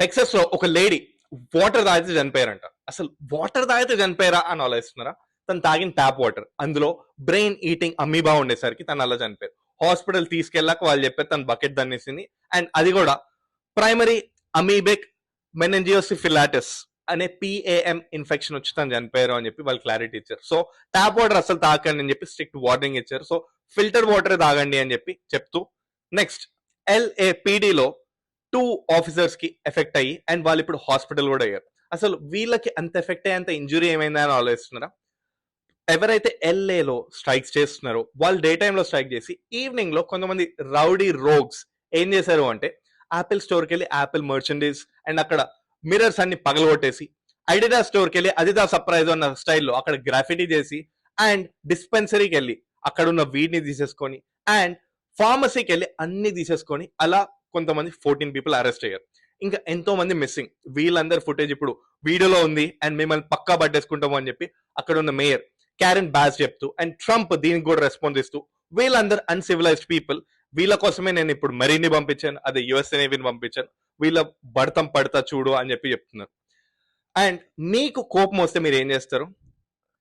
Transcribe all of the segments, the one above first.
Texas లో ఒక lady water తాగితే చనిపోయారంట. అసలు వాటర్ తాగితే చనిపోయారా అని ఆలోచిస్తున్నారా? తను తాగిన ట్యాప్ వాటర్, అందులో బ్రెయిన్ ఈటింగ్ అమీబా ఉండేసరికి తను అలా చనిపోయారు. హాస్పిటల్ తీసుకెళ్ళాక వాళ్ళు చెప్పారు తను బకెట్ దన్నేసింది, అండ్ అది కూడా ప్రైమరీ అమీబిక్ మెనింజియోసిఫిలాటిస్ అనే పిఏఎం ఇన్ఫెక్షన్ వచ్చి తను చనిపోయారు అని చెప్పి వాళ్ళు క్లారిటీ ఇచ్చారు. సో ట్యాప్ వాటర్ అసలు తాగండి అని చెప్పి స్ట్రిక్ట్ వార్నింగ్ ఇచ్చారు. సో ఫిల్టర్ వాటర్ తాగండి అని చెప్పి చెప్తూ, నెక్స్ట్ ఎల్ఏపిడిలో 2 ఆఫీసర్స్ కి ఎఫెక్ట్ అయ్యి అండ్ వాళ్ళు ఇప్పుడు హాస్పిటల్ కూడా అయ్యారు. అసలు వీళ్ళకి అంత ఎఫెక్ట్ అయ్యేంత ఇంజురీ ఏమైందా అని ఆలోచిస్తున్నారా? ఎవరైతే ఎల్ఏలో స్ట్రైక్స్ చేస్తున్నారో వాళ్ళు డే టైంలో స్ట్రైక్ చేసి ఈవినింగ్ లో కొంతమంది రౌడీ రోగ్స్ ఏం చేశారు అంటే యాపిల్ స్టోర్కి వెళ్ళి యాపిల్ మర్చెండైజ్ అండ్ అక్కడ మిరర్స్ అన్ని పగలగొట్టేసి, ఐడిడా స్టోర్కి వెళ్ళి అదిదా సర్ప్రైజ్ అన్న స్టైల్లో అక్కడ గ్రాఫిటీ చేసి, అండ్ డిస్పెన్సరీకి వెళ్ళి అక్కడ ఉన్న వీడ్ని తీసేసుకొని, అండ్ ఫార్మసీకి వెళ్ళి అన్ని తీసేసుకొని, అలా కొంతమంది 14 పీపుల్ అరెస్ట్ అయ్యారు. ఇంకా ఎంతో మంది మిస్సింగ్. వీళ్ళందరి ఫుటేజ్ ఇప్పుడు వీడియోలో ఉంది అండ్ మిమ్మల్ని పక్కా పట్టేసుకుంటాము అని చెప్పి అక్కడ ఉన్న మేయర్ క్యారెన్ బాస్ చెప్తూ, అండ్ ట్రంప్ దీనికి కూడా రెస్పాన్స్ ఇస్తూ, వీళ్ళందరూ అన్సివిలైజ్డ్ పీపుల్, వీళ్ళ కోసమే నేను ఇప్పుడు మరీని పంపించాను, అదే యుఎస్ నేవీని పంపించాను, వీళ్ళ బడతం పడతా చూడు అని చెప్పి చెప్తున్నారు. అండ్ మీకు కోపం వస్తే మీరు ఏం చేస్తారు?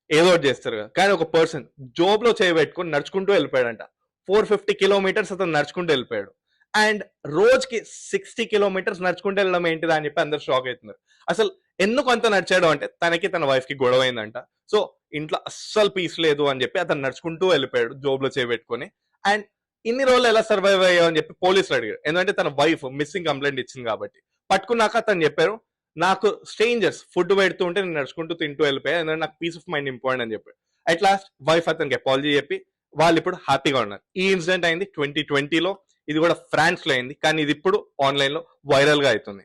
ఏదో ఒకటి చేస్తారు కదా. కానీ ఒక పర్సన్ జోబ్ లో చేయబెట్టుకుని నడుచుకుంటూ వెళ్ళిపోయాడంట. 450 కిలోమీటర్స్ అతను నడుచుకుంటూ వెళ్ళిపోయాడు. అండ్ రోజుకి 60 కిలోమీటర్స్ నడుచుకుంటూ వెళ్ళడం ఏంటిదా అని చెప్పి అందరు షాక్ అవుతున్నారు. అసలు ఎందుకు అంత నడిచాడు అంటే తనకి తన వైఫ్ కి గొడవ అయిందంట. సో ఇంట్లో అస్సలు పీస్ లేదు అని చెప్పి అతను నడుచుకుంటూ వెళ్ళిపోయాడు జోబ్ లో చేయబెట్టుకొని. అండ్ ఇన్ని రోజులు ఎలా సర్వైవ్ అయ్యావు అని చెప్పి పోలీసులు అడిగారు. ఎందుకంటే తన వైఫ్ మిస్సింగ్ కంప్లైంట్ ఇచ్చింది కాబట్టి. పట్టుకున్నాక అతను చెప్పారు, నాకు స్ట్రేంజర్స్ ఫుడ్ పెడుతూ ఉంటే నేను నడుచుకుంటూ తింటూ వెళ్ళిపోయా, ఎందుకంటే నాకు పీస్ ఆఫ్ మైండ్ ఇంపార్టెంట్ అని చెప్పాడు. అట్ లాస్ట్ వైఫ్ అతనికి అపాలజీ చెప్పి వాళ్ళు ఇప్పుడు హ్యాపీగా ఉన్నారు. ఈ ఇన్సిడెంట్ అయింది 2020లో. ఇది కూడా ఫ్రాన్స్ లో అయింది, కానీ ఇది ఇప్పుడు ఆన్లైన్ లో వైరల్ గా అవుతుంది.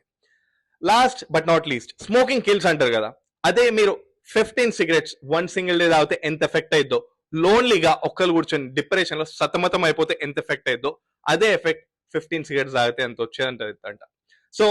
Last but not least, smoking kills అంటారు కదా. అదే మీరు 15 సిగరెట్స్ 1 సింగిల్ డే తాగితే ఎంత ఎఫెక్ట్ అయిద్దో, లోన్లీగా ఒక్కరు కూర్చొని డిప్రెషన్ లో సతమతం అయిపోతే ఎంత ఎఫెక్ట్ అయిద్దో, అదే ఎఫెక్ట్ 15 సిగరెట్స్ తాగితే ఎంత వచ్చేదంట. సో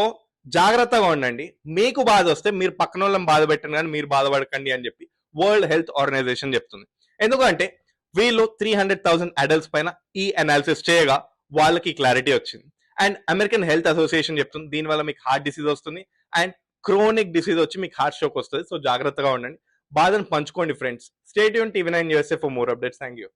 జాగ్రత్తగా ఉండండి. మీకు బాధ వస్తే మీరు పక్కన వాళ్ళని బాధ పెట్టండి, కానీ మీరు బాధపడకండి అని చెప్పి వరల్డ్ హెల్త్ ఆర్గనైజేషన్ చెప్తుంది. ఎందుకంటే వీళ్ళు 300,000 అడల్ట్స్ పైన ఈ అనాలిసిస్ చేయగా వాళ్ళకి క్లారిటీ వచ్చింది. అండ్ అమెరికన్ హెల్త్ అసోసియేషన్ చెప్తుంది దీనివల్ల మీకు హార్ట్ డిసీజ్ వస్తుంది అండ్ క్రోనిక్ డిసీజ్ వచ్చి మీకు హార్ట్ స్ట్రోక్ వస్తుంది. సో జాగ్రత్తగా ఉండండి, బాధను పంచుకోండి friends. Stay tune TV9 USA for more updates. Thank you.